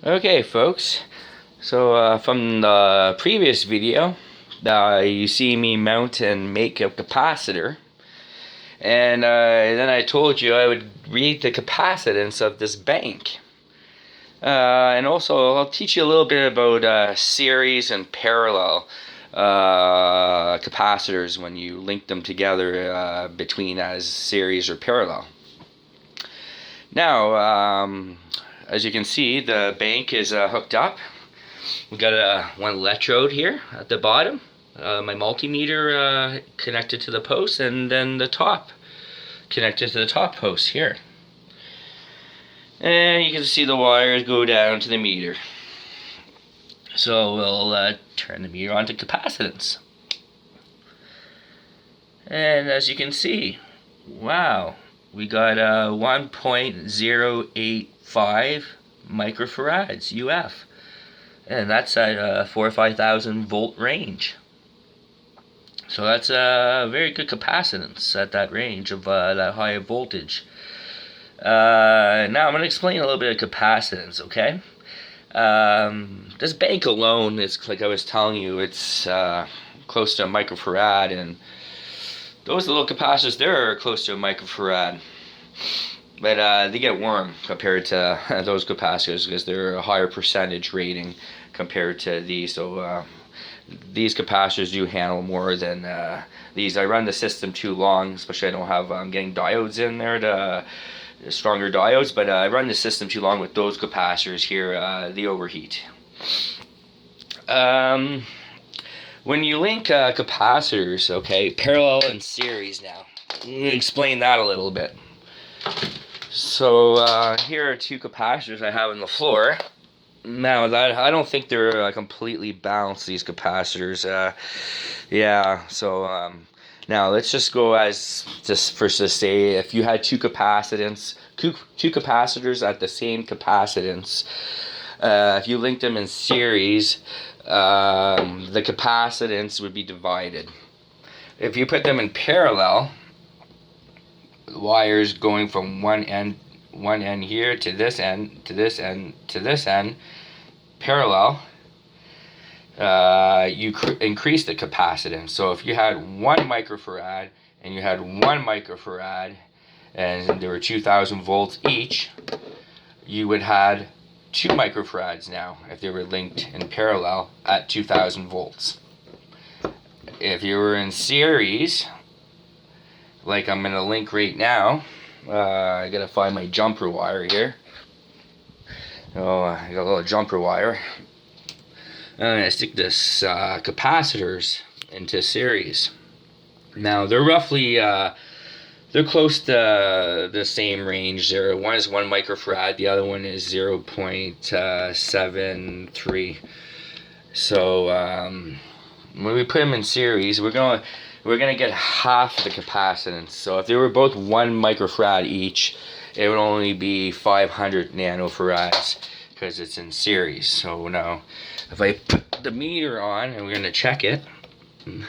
Okay, folks. So from the previous video, you see me mount and make a capacitor, and then I told you I would read the capacitance of this bank. And also, I'll teach you a little bit about series and parallel capacitors when you link them together between as series or parallel. Now, as you can see, the bank is hooked up. We've got one electrode here at the bottom, my multimeter connected to the post, and then the top connected to the top post here. And you can see the wires go down to the meter. So we'll turn the meter on to capacitance. And as you can see, wow, we got 1.085 microfarads UF. And that's at 4,000 or 5,000 volt range. So that's a very good capacitance at that range of that high voltage. Now I'm going to explain a little bit of capacitance, okay? This bank alone is, like I was telling you, it's close to a microfarad, and those little capacitors there are close to a microfarad. But they get warm compared to those capacitors because they're a higher percentage rating compared to these. So these capacitors do handle more than these. I run the system too long, especially I don't have getting diodes in there to stronger diodes. But I run the system too long with those capacitors here. They overheat. When you link capacitors, okay, parallel and series. Now, let me explain that a little bit. So here are two capacitors I have on the floor. Now that I don't think they're completely balanced, these capacitors. Yeah. So now let's just go as just first to say, if you had two capacitors at the same capacitance, if you linked them in series, the capacitance would be divided. If you put them in parallel, wires going from one end here to this end, to this end, to this end, parallel, you increase the capacitance. So if you had 1 microfarad and you had 1 microfarad and there were 2,000 volts each, you would have 2 microfarads now if they were linked in parallel at 2,000 volts. If you were in series, like I'm going to link right now, I gotta find my jumper wire here. Oh, I got a little jumper wire. I'm gonna stick this capacitors into series. Now they're roughly they're close to the same range. There, one is 1 microfarad, the other one is 0.73. So when we put them in series, we're gonna get half the capacitance. So if they were both 1 microfarad each, it would only be 500 nanofarads because it's in series. So now, if I put the meter on and we're going to check it,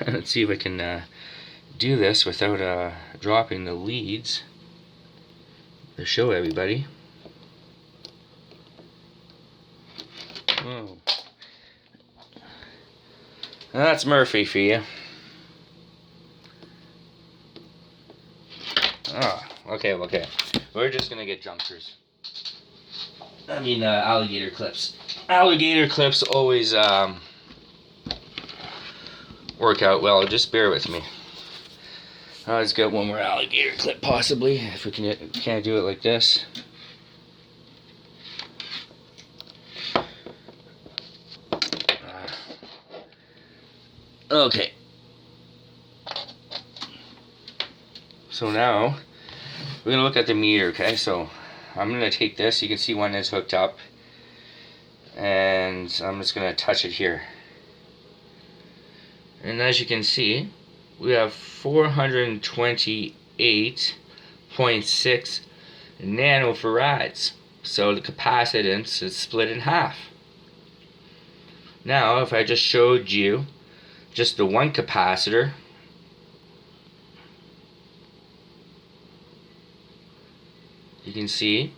let's see if I can do this without dropping the leads to show everybody. Oh. That's Murphy for you. Oh, okay. We're just gonna get jumpers. I mean, alligator clips. Alligator clips always work out well. Just bear with me. Let's get one more alligator clip, possibly, if we can't do it like this. Okay. So now, we're going to look at the meter, okay? So, I'm going to take this. You can see one is hooked up. And I'm just going to touch it here. And as you can see, we have 428.6 nanofarads. So the capacitance is split in half. Now, if I just showed you just the one capacitor, you can see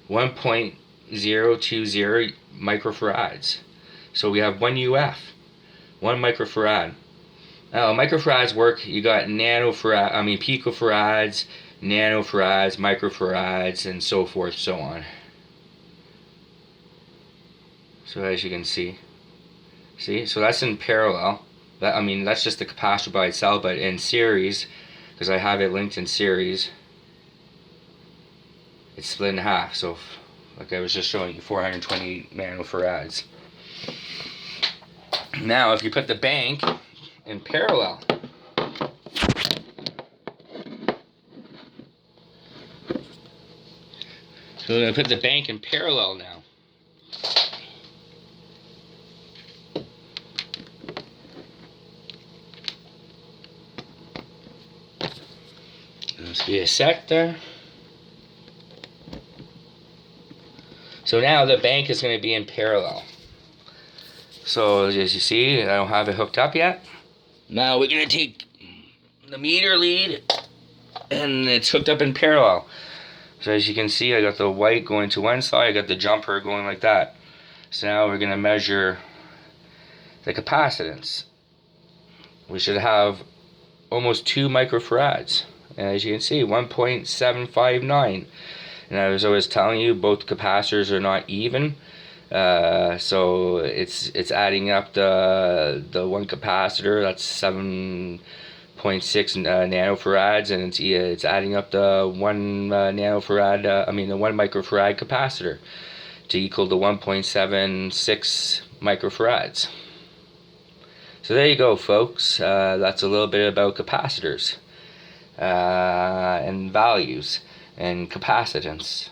1.0 microfarads. So we have 1 UF, 1 microfarad. Now microfarads work, you got picofarads, nanofarads, microfarads, and so forth, so on. So as you can see, so that's in parallel. That's just the capacitor by itself, but in series, because I have it linked in series, it's split in half. So, like I was just showing you, 420 nanofarads. Now, if you put the bank in parallel, so we're going to put the bank in parallel now. Must be a sec there. So now the bank is going to be in parallel. So as you see, I don't have it hooked up yet. Now we're going to take the meter lead, and it's hooked up in parallel. So as you can see, I got the white going to one side, I got the jumper going like that. So now we're going to measure the capacitance. We should have almost 2 microfarads. And as you can see, 1.759. And I was always telling you, both capacitors are not even. So it's adding up the one capacitor, that's 7.6 nanofarads, and it's adding up the 1 nanofarad, the 1 microfarad capacitor to equal the 1.76 microfarads. So there you go, folks. That's a little bit about capacitors and values and capacitance.